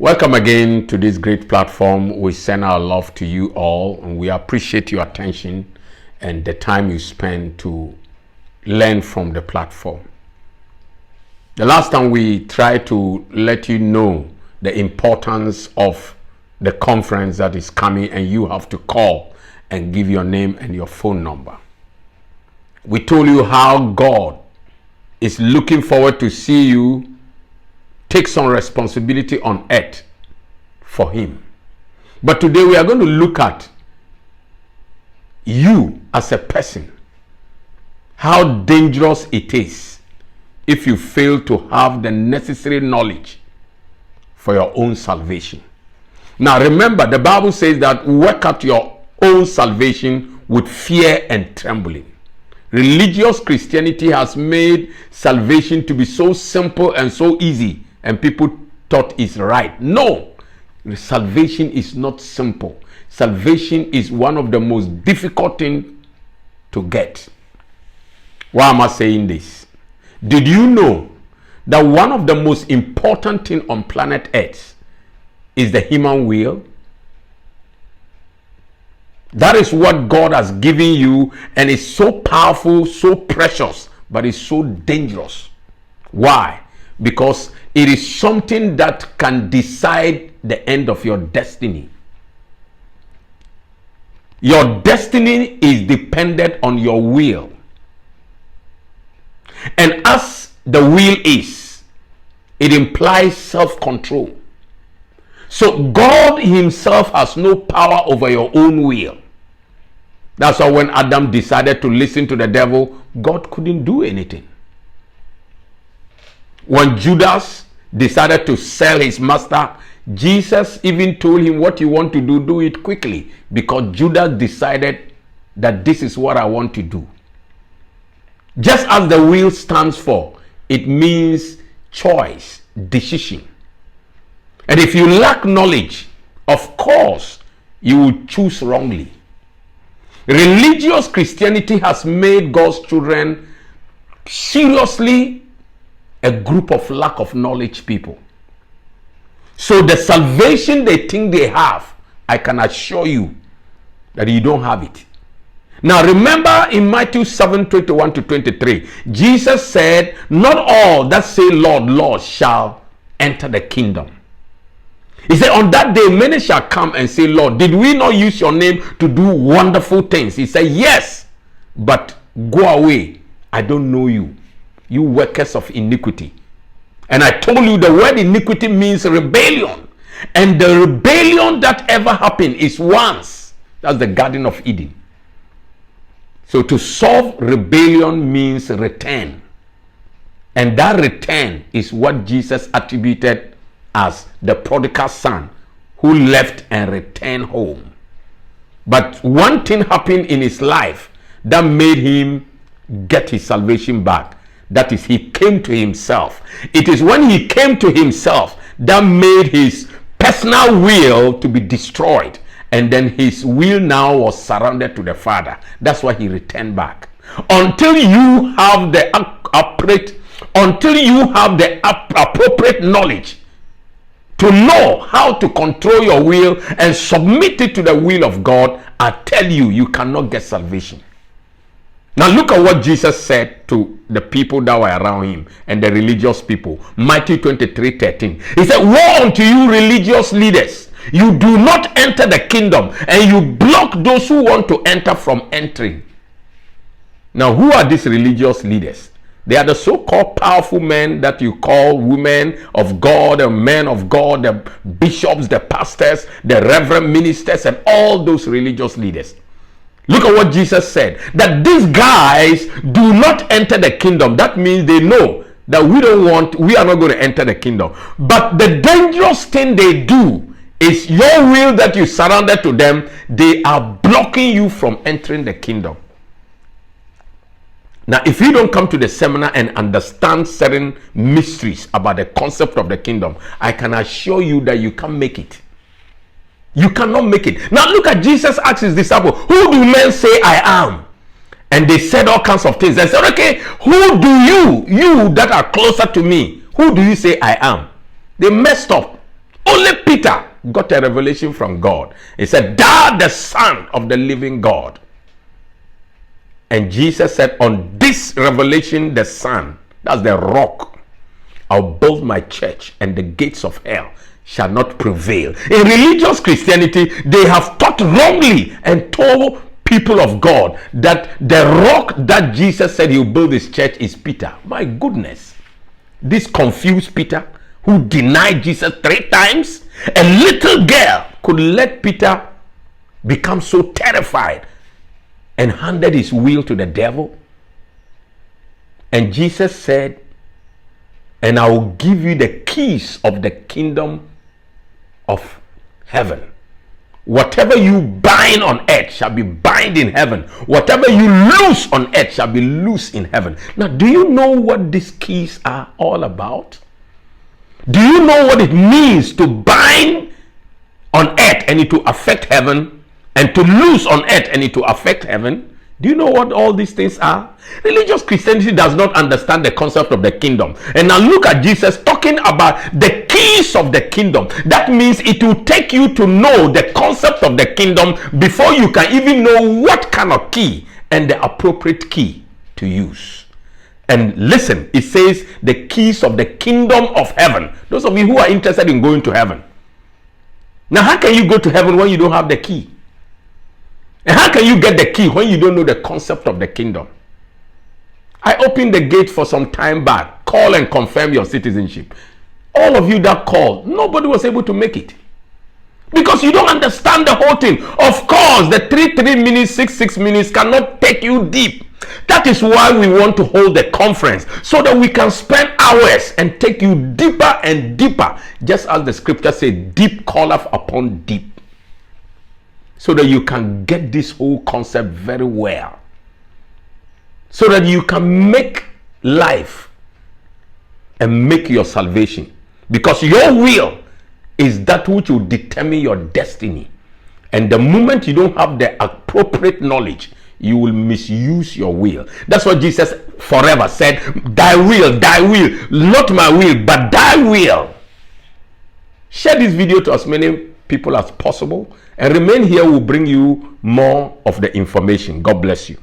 Welcome again to this great platform. We send our love to you all, and we appreciate your attention and the time you spend to learn from the platform. The last time we tried to let you know the importance of the conference that is coming, and you have to call and give your name and your phone number. We told you how God is looking forward to see you take some responsibility on earth for him. But today we are going to look at you as a person, how dangerous it is if you fail to have the necessary knowledge for your own salvation. Now remember, the Bible says that work out your own salvation with fear and trembling. Religious Christianity has made salvation to be so simple and so easy, and people thought it's right. No, salvation is not simple. Salvation is one of the most difficult things to get. Why am I saying this? Did you know that one of the most important things on planet Earth is the human will? That is what God has given you, and it's so powerful, so precious, but it's so dangerous. Why? Because it is something that can decide the end of your destiny. Your destiny is dependent on your will. And as the will is, it implies self-control. So God himself has no power over your own will. That's why when Adam decided to listen to the devil, God couldn't do anything. When Judas decided to sell his master, Jesus even told him, what you want to do, do it quickly, because Judas decided that this is what I want to do. Just as the will stands for, it means choice, decision. And if you lack knowledge, of course, you will choose wrongly. Religious Christianity has made God's children seriously a group of lack of knowledge people. So the salvation they think they have, I can assure you that you don't have it. Now remember in Matthew 7:21-23, Jesus said, not all that say Lord, Lord shall enter the kingdom. He said, on that day many shall come and say, Lord, did we not use your name to do wonderful things? He said, yes, but go away, I don't know you, you workers of iniquity. And I told you the word iniquity means rebellion. And the rebellion that ever happened is once. That's the Garden of Eden. So to solve rebellion means return. And that return is what Jesus attributed as the prodigal son who left and returned home. But one thing happened in his life that made him get his salvation back. That is, he came to himself. It is when he came to himself that made his personal will to be destroyed. And then his will now was surrendered to the Father. That's why he returned back. Until you have the appropriate knowledge to know how to control your will and submit it to the will of God, I tell you, you cannot get salvation. Now look at what Jesus said to the people that were around him and the religious people. Matthew 23:13. He said, woe unto you religious leaders. You do not enter the kingdom, and you block those who want to enter from entering. Now who are these religious leaders? They are the so-called powerful men that you call women of God and men of God, the bishops, the pastors, the reverend ministers, and all those religious leaders. Look at what Jesus said, that these guys do not enter the kingdom. That means they know that we are not going to enter the kingdom. But the dangerous thing they do is your will that you surrender to them, they are blocking you from entering the kingdom. Now, if you don't come to the seminar and understand certain mysteries about the concept of the kingdom, I can assure you that you can't make it. You cannot make it. Now look at Jesus asked his disciples, who do men say I am? And they said all kinds of things. They said, okay, who do you that are closer to me, who do you say I am? They messed up. Only Peter got a revelation from God. He said, "Thou the Son of the living God." And Jesus said, "On this revelation, the Son, that's the rock, I'll build my church, and the gates of hell shall not prevail." In religious Christianity, they have taught wrongly and told people of God that the rock that Jesus said he'll build his church is Peter. My goodness. This confused Peter, who denied Jesus 3 times. A little girl could let Peter become so terrified and handed his will to the devil. And Jesus said, "And I will give you the keys of the kingdom of heaven. Whatever you bind on earth shall be bind in heaven. Whatever you loose on earth shall be loose in heaven." Now, do you know what these keys are all about? Do you know what it means to bind on earth and it to affect heaven, and to loose on earth and it to affect heaven? Do you know what all these things are? Religious Christianity does not understand the concept of the kingdom. And now look at Jesus talking about the keys of the kingdom. That means it will take you to know the concept of the kingdom before you can even know what kind of key and the appropriate key to use. And listen, it says the keys of the kingdom of heaven. Those of you who are interested in going to heaven. Now, how can you go to heaven when you don't have the key? And how can you get the key when you don't know the concept of the kingdom? I opened the gate for some time back. Call and confirm your citizenship. All of you that called, nobody was able to make it. Because you don't understand the whole thing. Of course, the 3 minutes, 6 minutes cannot take you deep. That is why we want to hold the conference, so that we can spend hours and take you deeper and deeper. Just as the scripture says, deep calleth upon deep. So that you can get this whole concept very well. So that you can make life and make your salvation. Because your will is that which will determine your destiny. And the moment you don't have the appropriate knowledge, you will misuse your will. That's what Jesus forever said, thy will, not my will, but thy will. Share this video to as many people as possible, and remain here. Will bring you more of the information. God bless you.